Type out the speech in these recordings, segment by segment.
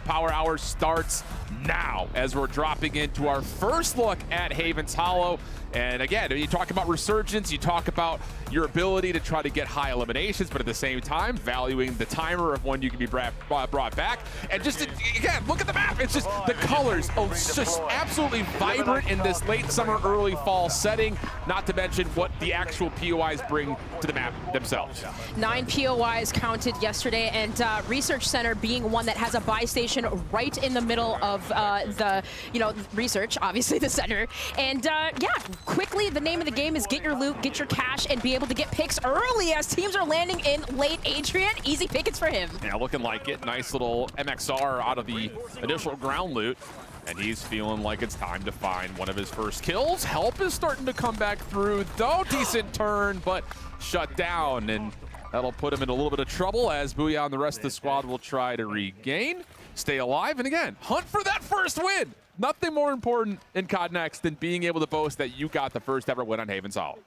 Power Hour starts now as we're dropping into our first look at Haven's Hollow. And again, you talk about resurgence, you talk about your ability to try to get high eliminations, but at the same time, valuing the timer of when you can be brought back. And just, again, look at the map. It's just the colors. Oh, it's just absolutely vibrant in this late summer, early fall setting, not to mention what the actual POIs bring to the map themselves. 9 POIs counted yesterday, and Research Center being one that has a buy station right in the middle of the, research, obviously the center. And yeah, quickly, the name of the game is get your loot, get your cash, and be able to get picks early as teams are landing in late. Adrian, easy pickets for him. Yeah, looking like it. Nice little MXR out of the initial ground loot. And he's feeling like it's time to find one of his first kills. Help is starting to come back through, though. Decent turn, but shut down. And that'll put him in a little bit of trouble as Booyah and the rest of the squad will try to regain, stay alive, and again, hunt for that first win. Nothing more important in COD Next than being able to boast that you got the first ever win on Haven's Hollow.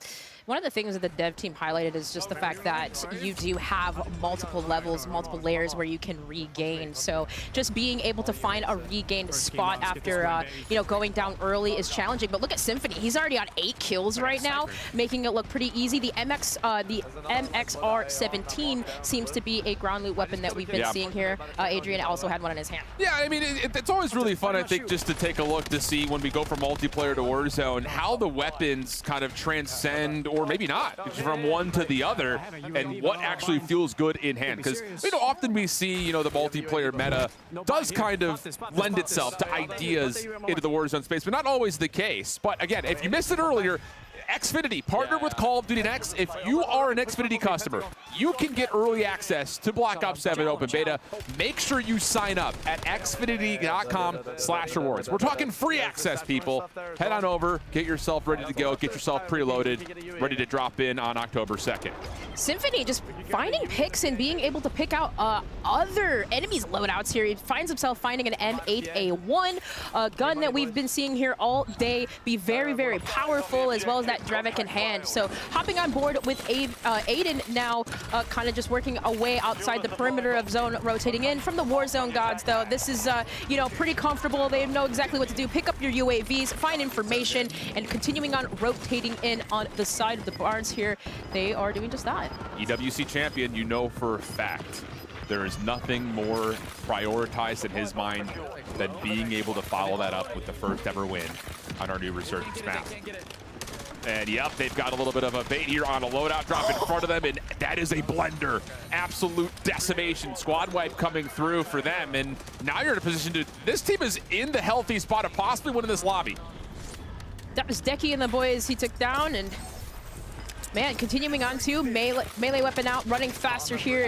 One of the things that the dev team highlighted is just the fact that you do have multiple levels, multiple layers where you can regain. So just being able to find a regained spot after going down early is challenging. But look at Symphony; he's already on 8 kills right now, making it look pretty easy. The MXR-17 seems to be a ground loot weapon that we've been seeing here. Adrian also had one in his hand. Yeah, I mean, it's always really fun, I think, just to take a look to see when we go from multiplayer to Warzone, how the weapons kind of transcend, or maybe not, from one to the other, and what actually feels good in hand. Because often we see the multiplayer meta does kind of lend itself to ideas into the Warzone space, but not always the case. But again, if you missed it earlier, Xfinity partnered with Call of Duty Next. If you are an Xfinity customer, you can get early access to Black Ops 7 Open Beta. Make sure you sign up at xfinity.com/rewards. We're talking free access, people. Head on over, get yourself ready to go, get yourself preloaded, ready to drop in on October 2nd. Symphony just finding picks and being able to pick out other enemies' loadouts here. He finds himself finding an M8A1, a gun that we've been seeing here all day, be very, very powerful, as well as that Drevik in hand. So hopping on board with Aiden now, kind of just working away outside the perimeter of zone, rotating in from the Warzone gods, though. This is, pretty comfortable. They know exactly what to do. Pick up your UAVs, find information, and continuing on rotating in on the side of the barns here. They are doing just that. EWC champion, you know for a fact, there is nothing more prioritized in his mind than being able to follow that up with the first ever win on our new Resurgence map. And yep, they've got a little bit of a bait here on a loadout drop in front of them, and that is a blender. Absolute decimation. Squad wipe coming through for them, and now you're in a position to, this team is in the healthy spot of possibly winning this lobby. That was Decky and the boys he took down, and man, continuing on to melee weapon out, running faster here.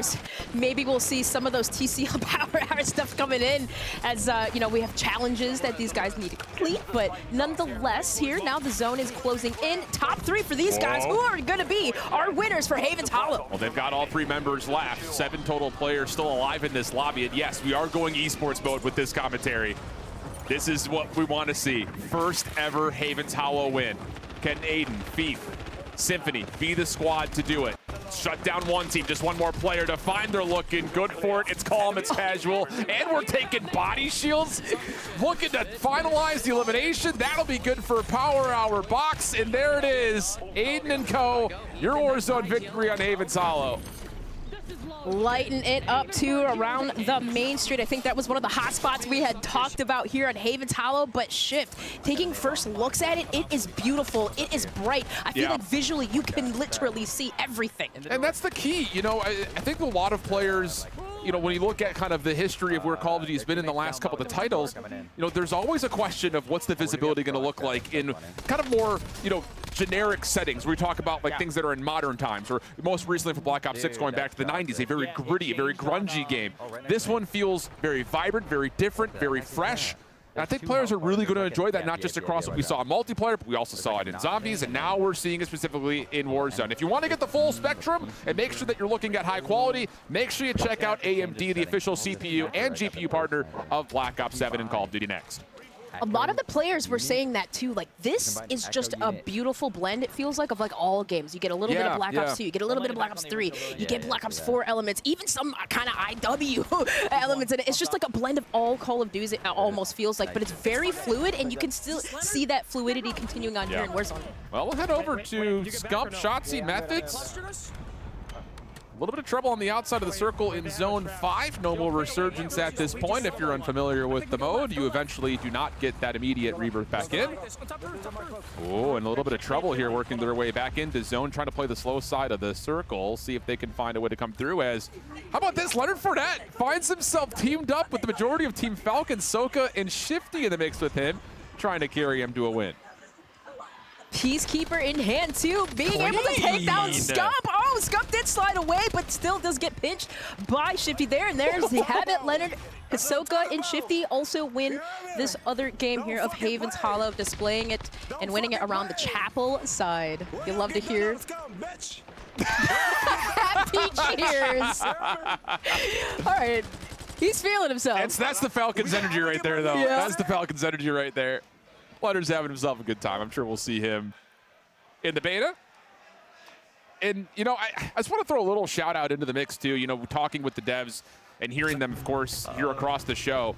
Maybe we'll see some of those TCL power hour stuff coming in as, we have challenges that these guys need to complete. But nonetheless, here now the zone is closing in. Top 3 for these guys, who are going to be our winners for Haven's Hollow. Well, they've got all 3 members left. 7 total players still alive in this lobby. And yes, we are going esports mode with this commentary. This is what we want to see. First ever Haven's Hollow win. Can Aiden, Fief, Symphony be the squad to do it? Shut down one team, just one more player to find. They're looking good for it. It's calm, it's casual, and we're taking body shields. Looking to finalize the elimination. That'll be good for Power Hour Box, and there it is. Aiden and co, your Warzone victory on Haven's Hollow. Lighten it up to around the main street. I think that was one of the hot spots we had talked about here at Haven's Hollow, but Shift, taking first looks at it, it is beautiful, it is bright. I feel like visually you can literally see everything. And that's the key, I think a lot of players, when you look at kind of the history of where Call of Duty has been in the last couple of the titles, there's always a question of what's the visibility going to look like in kind of more, generic settings where we talk about like things that are in modern times, or most recently for Black Ops 6 going back to the 90s, a very gritty, very grungy game. This one feels very vibrant, very different, very fresh. And I think players are really going to enjoy that, not just across what we saw in multiplayer, but we also saw it in Zombies, and now we're seeing it specifically in Warzone. If you want to get the full spectrum and make sure that you're looking at high quality, make sure you check out AMD, the official CPU and GPU partner of Black Ops 7 and Call of Duty Next. A lot of the players were saying that too. Like, this is just a beautiful blend, it feels like, of like all games. You get a little bit of Black Ops 2, you get a little bit of Black Ops 3, you get Black Ops 4 elements, even some kind of IW elements in it. It's just like a blend of all Call of Duty, it almost feels like, but it's very fluid, and you can still see that fluidity continuing on here in Warzone. Well, we'll head over to Scump, Shotzzy, Methods. A little bit of trouble on the outside of the circle in Zone 5. No more Resurgence at this point. If you're unfamiliar with the mode, you eventually do not get that immediate rebirth back in. Oh, and a little bit of trouble here working their way back into Zone, trying to play the slow side of the circle, see if they can find a way to come through as, how about this? Leonard Fournette finds himself teamed up with the majority of Team Falcon, Soka, and Shifty in the mix with him, trying to carry him to a win. Peacekeeper in hand too, being able to take down Scump. Oh, Scump did slide away, but still does get pinched by Shifty there. And there's the habit. Leonard, Hisoka, and Shifty also win this other game here of Haven's Hollow, displaying it and winning it around the chapel side. You'll love to hear happy cheers. All right, he's feeling himself. That's the Falcons energy right there, though. Yeah. That's the Falcons energy right there. Leonard's having himself a good time. I'm sure we'll see him in the beta. And, you know, I just want to throw a little shout out into the mix, too. You know, talking with the devs and hearing them, of course, here across the show.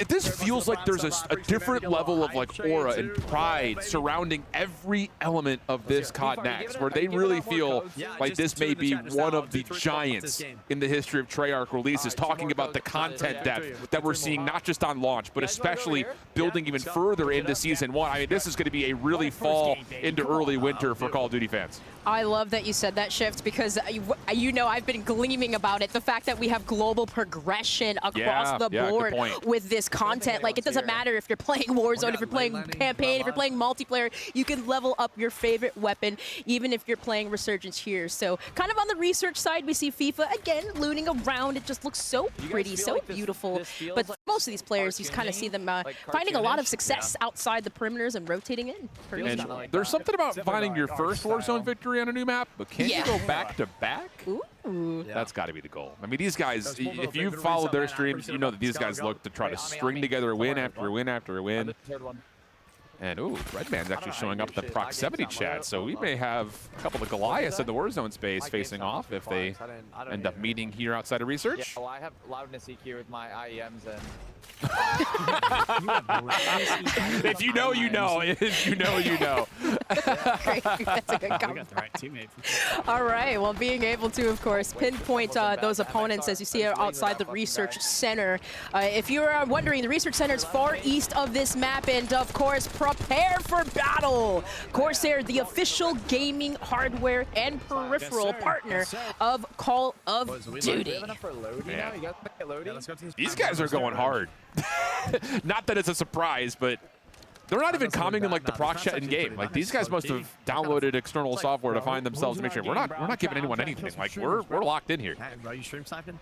This feels like there's a different level of, like, aura and pride surrounding every element of this COD Next, where they really feel like this may be one of the giants in the history of Treyarch releases, talking about the content depth that we're seeing not just on launch, but especially building even further into Season 1. I mean, this is going to be a really fall into early winter for Call of Duty fans. I love that you said that, Shift, because you know I've been gleaming about it. The fact that we have global progression across the board with this content. Like, it doesn't matter if you're playing Warzone, if you're playing campaign, if you're playing multiplayer, you can level up your favorite weapon, even if you're playing Resurgence here. So kind of on the research side, we see FIFA, again, looting around. It just looks so pretty, so beautiful. But most of these players, you kind of see them finding a lot of success outside the perimeters and rotating in. And there's something about finding your first Warzone victory on a new map, but can you go back to back? Ooh. That's got to be the goal. I mean, these guys, if you've followed their streams, you know that these guys look to try to string together a win after a win after a win. And, ooh, Redman's actually showing up in the proximity chat, so we may have a couple of Goliaths in the Warzone space facing off if they end up meeting here outside of research. Yeah, well, I have loudness EQ with my IEMs and... If you know, you know. If you know, you know. Great. That's a good comment. All right. Well, being able to, of course, pinpoint those opponents as you see outside the Research Center. If you're wondering, the Research Center is far east of this map, and of course, prepare for battle. Corsair, the official gaming hardware and peripheral partner of Call of Duty. Yeah. These guys are going hard. Not that it's a surprise, but they're not even commenting like the proc chat in game. Like, these guys must have downloaded external software to find themselves and make sure we're not giving anyone anything. Like, we're locked in here. Are you stream sniping?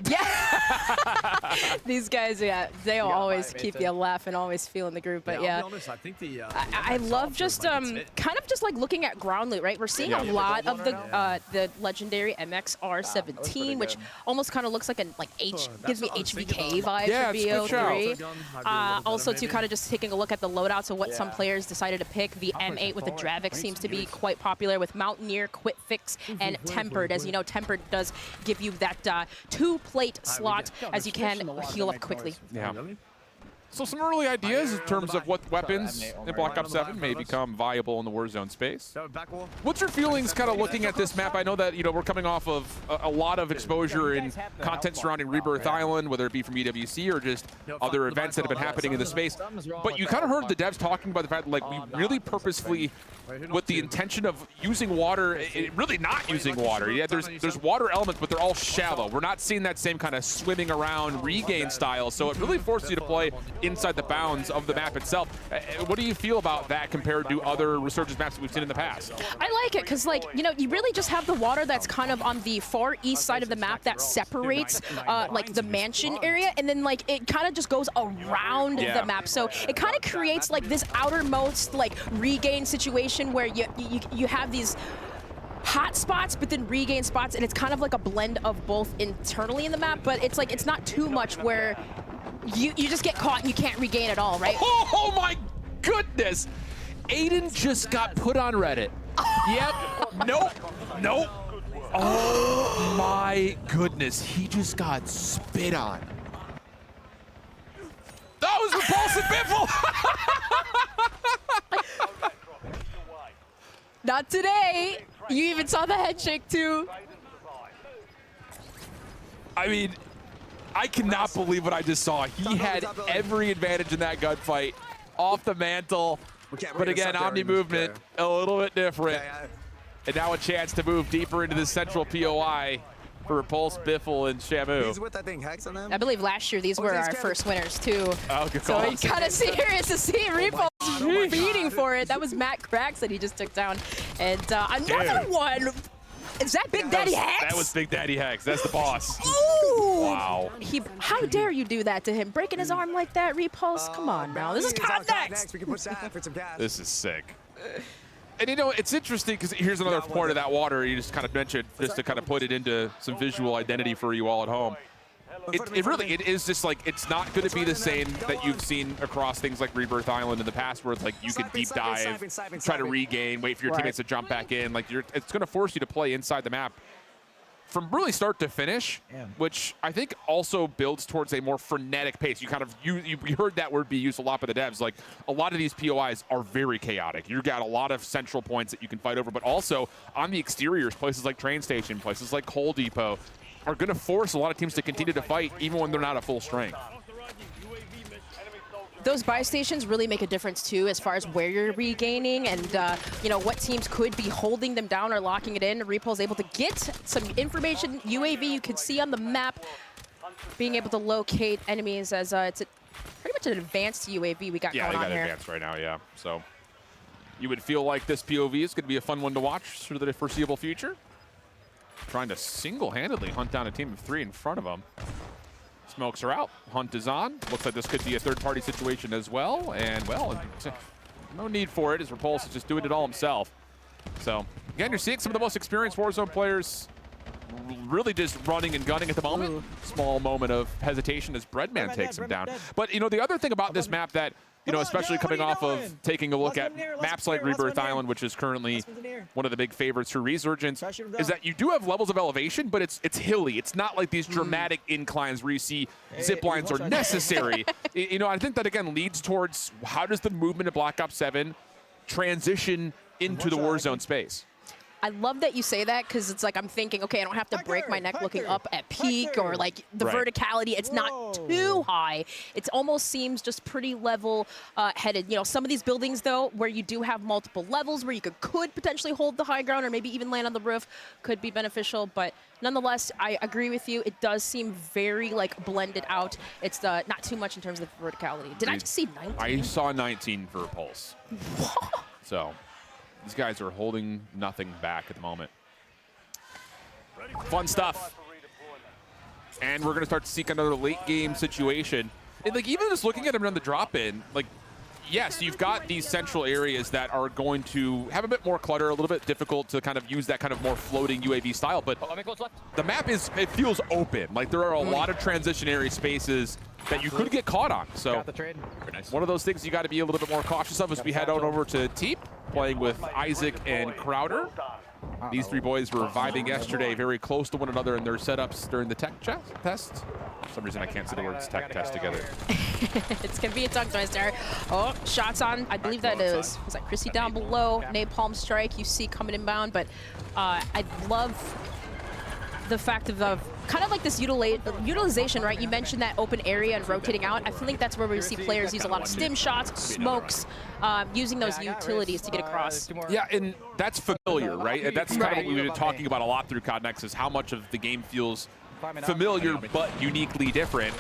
Yeah. These guys, yeah, they always keep you laughing, always feeling the group. But yeah, I'll be honest, I think I love just kind of just like looking at ground loot, right? We're seeing a lot of the legendary MXR17, which almost kind of looks like gives me HVK vibes for BO3. Also, to kind of just taking a look at the loadouts of what some players decided to pick. The M8 with the Dravik seems to be quite popular with Mountaineer, Quick Fix, and Tempered. As you know, Tempered does give you that 2-plate slot as you can heal up quickly. Yeah. So some early ideas in terms of what weapons in Black Ops 7 may become viable in the Warzone space. What's your feelings kind of looking at this map? I know that, you know, we're coming off of a lot of exposure and content surrounding Rebirth Island, whether it be from EWC or just other events that have been happening in the space. But you kind of heard the devs talking about the fact that, like, we really purposefully, with the intention of using water, really not using water. Yeah, there's water elements, but they're all shallow. We're not seeing that same kind of swimming around regain style, so it really forces you to play inside the bounds of the map itself. What do you feel about that compared to other Resurgence maps that we've seen in the past? I like it because, like, you know, you really just have the water that's kind of on the far east side of the map that separates like the mansion area, and then like it kind of just goes around the map. So it kind of creates like this outermost like regain situation where you have these hot spots, but then regain spots, and it's kind of like a blend of both internally in the map, but it's like it's not too much where you just get caught and you can't regain at all, right? Oh my goodness! Aiden just got put on Reddit. Yep. Nope. Nope. Oh my goodness. He just got spit on. That was Repulsive Biffle! Not today. You even saw the head shake too. I mean, I cannot believe what I just saw. He had every advantage in that gunfight. Off the mantle. But again, Omni movement, a little bit different. And now a chance to move deeper into the central POI for Repulse, Biffle, and Shamu. He's with, I think, Hex on them. I believe last year these were our first winners too. Oh, good So call. you kind of serious to see Repulse feeding for it. That was Matt Cracks that he just took down. And another Dude. one. Is that Big Daddy Hex? That was Big Daddy Hex. That's the boss. Ooh! Wow. How dare you do that to him? Breaking his arm like that, Repulse? Come on now. This is context. We can push that for some gas. This is sick. And you know, it's interesting because here's another point of that water you just kind of mentioned, just to kind of put it into some visual identity for you all at home. It is just like, it's not going to be the same that you've seen across things like Rebirth Island in the past, where it's like you can deep dive, try to regain, wait for your teammates to jump back in. Like it's going to force you to play inside the map from really start to finish, which I think also builds towards a more frenetic pace. You kind of you heard that word be used a lot by the devs. Like a lot of these POIs are very chaotic. You've got a lot of central points that you can fight over, but also on the exteriors, places like Train Station, places like Coal Depot, are going to force a lot of teams to continue to fight even when they're not at full strength. Those buy stations really make a difference too, as far as where you're regaining and you know, what teams could be holding them down or locking it in. Repulse able to get some information. UAV you can see on the map, being able to locate enemies as it's pretty much an advanced UAV we got Yeah, going they on got here. advanced right now, yeah. So you would feel like this POV is going to be a fun one to watch for the foreseeable future. Trying to single-handedly hunt down a team of 3 in front of them. Smokes are out. Hunt is on. Looks like this could be a third-party situation as well. And, well, no need for it, as Repulse is just doing it all himself. So, again, you're seeing some of the most experienced Warzone players really just running and gunning at the moment. Ooh. Small moment of hesitation as Breadman takes him down. But, you know, the other thing about this map that, you know, especially coming off of taking a look at maps like Rebirth Island, which is currently one of the big favorites for Resurgence, is that you do have levels of elevation, but it's hilly. It's not like these dramatic inclines where you see zip lines are necessary. You know, I think that, again, leads towards how does the movement of Black Ops 7 transition into the Warzone space? I love that you say that, because it's like I'm thinking, okay, I don't have to break my neck looking up at peak or like the verticality. It's not too high. It almost seems just pretty level headed. You know, some of these buildings though, where you do have multiple levels, where you could potentially hold the high ground or maybe even land on the roof, could be beneficial. But nonetheless, I agree with you. It does seem very like blended out. It's not too much in terms of verticality. Did I just see 19? I saw 19 for Repulse. So these guys are holding nothing back at the moment. Fun stuff. And we're going to start to seek another late game situation. And like even just looking at them on the drop in, like, yes, you've got these central areas that are going to have a bit more clutter, a little bit difficult to kind of use that kind of more floating UAV style, but the map it feels open. Like there are a lot of transitionary spaces that you could get caught on. So Got the trade. one of those things you got to be a little bit more cautious of as we head on over to Teep, playing with Isaac and Crowder. These 3 boys were vibing yesterday, very close to one another in their setups during the tech test. For some reason, I can't say the words tech test together. It's gonna be a tongue twister. Oh, shots on. I believe that was that Chrissy down below. Napalm strike you see coming inbound, but I love the fact of kind of like this utilization, right? You mentioned that open area and rotating out. I feel like that's where we see players use a lot of stim shots, smokes, using those utilities to get across. Yeah, and that's familiar, right? And that's kind of what we've been talking about a lot through COD Next, is how much of the game feels familiar but uniquely different.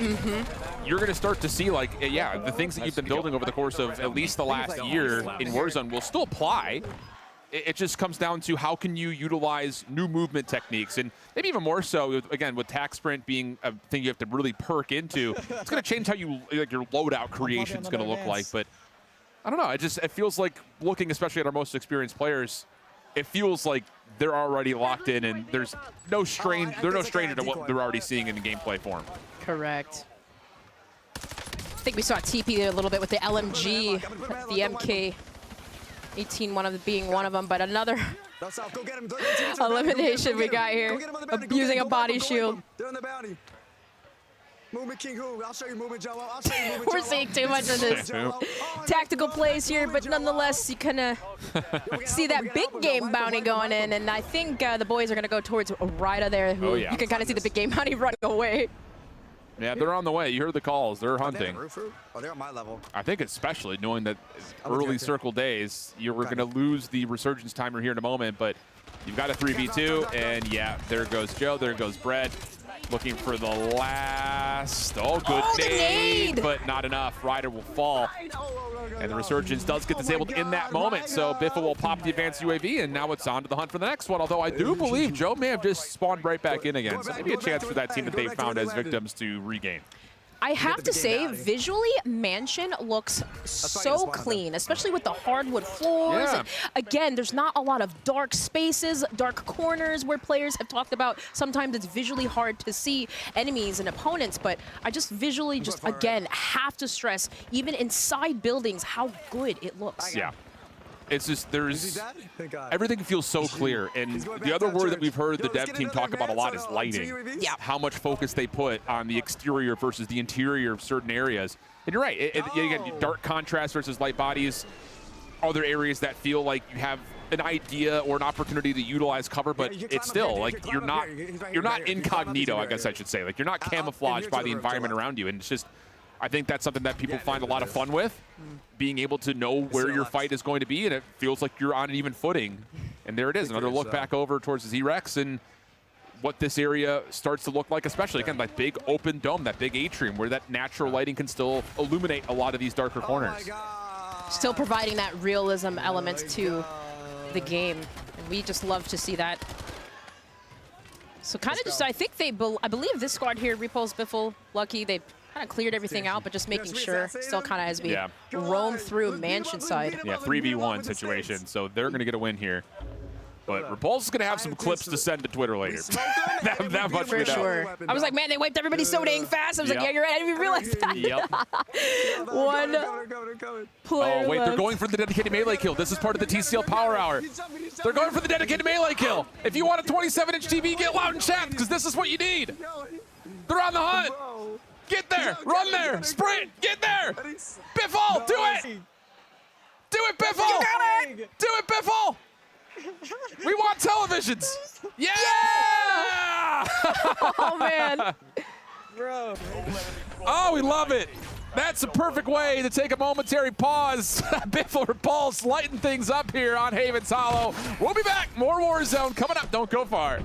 You're going to start to see, like, yeah, the things that you've been building over the course of at least the last year in Warzone will still apply. It just comes down to how can you utilize new movement techniques, and maybe even more so, again, with tac sprint being a thing you have to really perk into. It's going to change how you like your loadout creation is going to look like. But I don't know. It feels like, looking especially at our most experienced players, it feels like they're already locked in, and there's no stranger to what they're already seeing in the gameplay form. Correct. think we saw TP a little bit with the LMG, the MK. 18 being one of them, but another Go south, go get him, go get him, team, elimination go we get him. got here. Go get him on the bounty, go Abusing get a him, body go with shield. him. They're on the bounty. Movement King Who. I'll show you movement, Joe. I'll show you movement, We're Joe. seeing too much of this Joe. tactical plays here, but nonetheless, you kind of see that big game bounty going in, and I think the boys are going to go towards Ryda there, who Oh, yeah. you can kind of see the big game bounty running away. Yeah, they're on the way. You heard the calls. They're Are they hunting. on roof? Oh, they're on my level. I think especially knowing that I'm with you, early Hector. circle days, you were Okay. going to lose the resurgence timer here in a moment, but you've got a 3v2, and yeah, there goes Joe, there goes Brett. Looking for the last, good Oh, the nade, nade! but not enough. Ryder will fall, and the resurgence does get disabled in that moment, so Biffa will pop the advanced UAV, and now it's on to the hunt for the next one, although I do believe Joe may have just spawned right back in again, so maybe a chance for that team that they found as victims to regain. I have the to big say, game bounty. visually, Mansion looks why you so just wanted clean, especially with the hardwood floors. Yeah. And again, there's not a lot of dark spaces, dark corners where players have talked about. Sometimes it's visually hard to see enemies and opponents, but I just visually just, far right. again, have to stress, even inside buildings, how good it looks. Yeah. It's just, Is he there's, dead? Thank God. everything feels so clear, and He's going the back other down word that church. we've heard Yo, the let's dev get team another talk about a lot is advance on lighting. 2 UAVs. Yeah. How much focus they put on the exterior versus the interior of certain areas. And you're right, again, dark contrast versus light bodies. Other areas that feel like you have an idea or an opportunity to utilize cover, but you can it's climb up still here, like you can you're climb up not here. He's right here, you're right not here. You can climb up, he's incognito, I right guess here. I should say. Like you're not Up, camouflaged here by to the the left, to the environment left. around you, and it's just. I think that's something that people Yeah, find a there lot it of is. fun with, being able to know where the your left. fight is going to be, and it feels like you're on an even footing. And there it is, another look back over towards the Z-Rex and what this area starts to look like, especially, again, that big open dome, that big atrium, where that natural lighting can still illuminate a lot of these darker Oh my corners. God. Still providing that realism element to the game. And we just love to see that. So kind of just, I think I believe this squad here, Repulse, Biffle, Lucky, they kind of cleared everything out, but just making sure, still kind of as we Yeah. roam through Mansion side. Yeah, 3v1 situation, so they're going to get a win here. But Repulse is going to have some clips to send to Twitter later. that much we For know. sure. I was like, man, they wiped everybody so dang fast. I was like, Yep. yeah, you're right. I didn't even realize that. Yep. One player Oh, wait, they're left. going for the dedicated melee kill. This is part of the TCL Power Hour. They're going for the dedicated melee kill. If you want a 27-inch TV, get loud and chat, because this is what you need. They're on the hunt. Get there. Run there. Sprint. Get there. Biffle, do it. Do it, Biffle. Do it, Biffle. We want televisions. Yeah! Oh, man. Oh, we love it. That's a perfect way to take a momentary pause. Biffle Repulse lighting things up here on Havens Hollow. We'll be back. More Warzone coming up. Don't go far.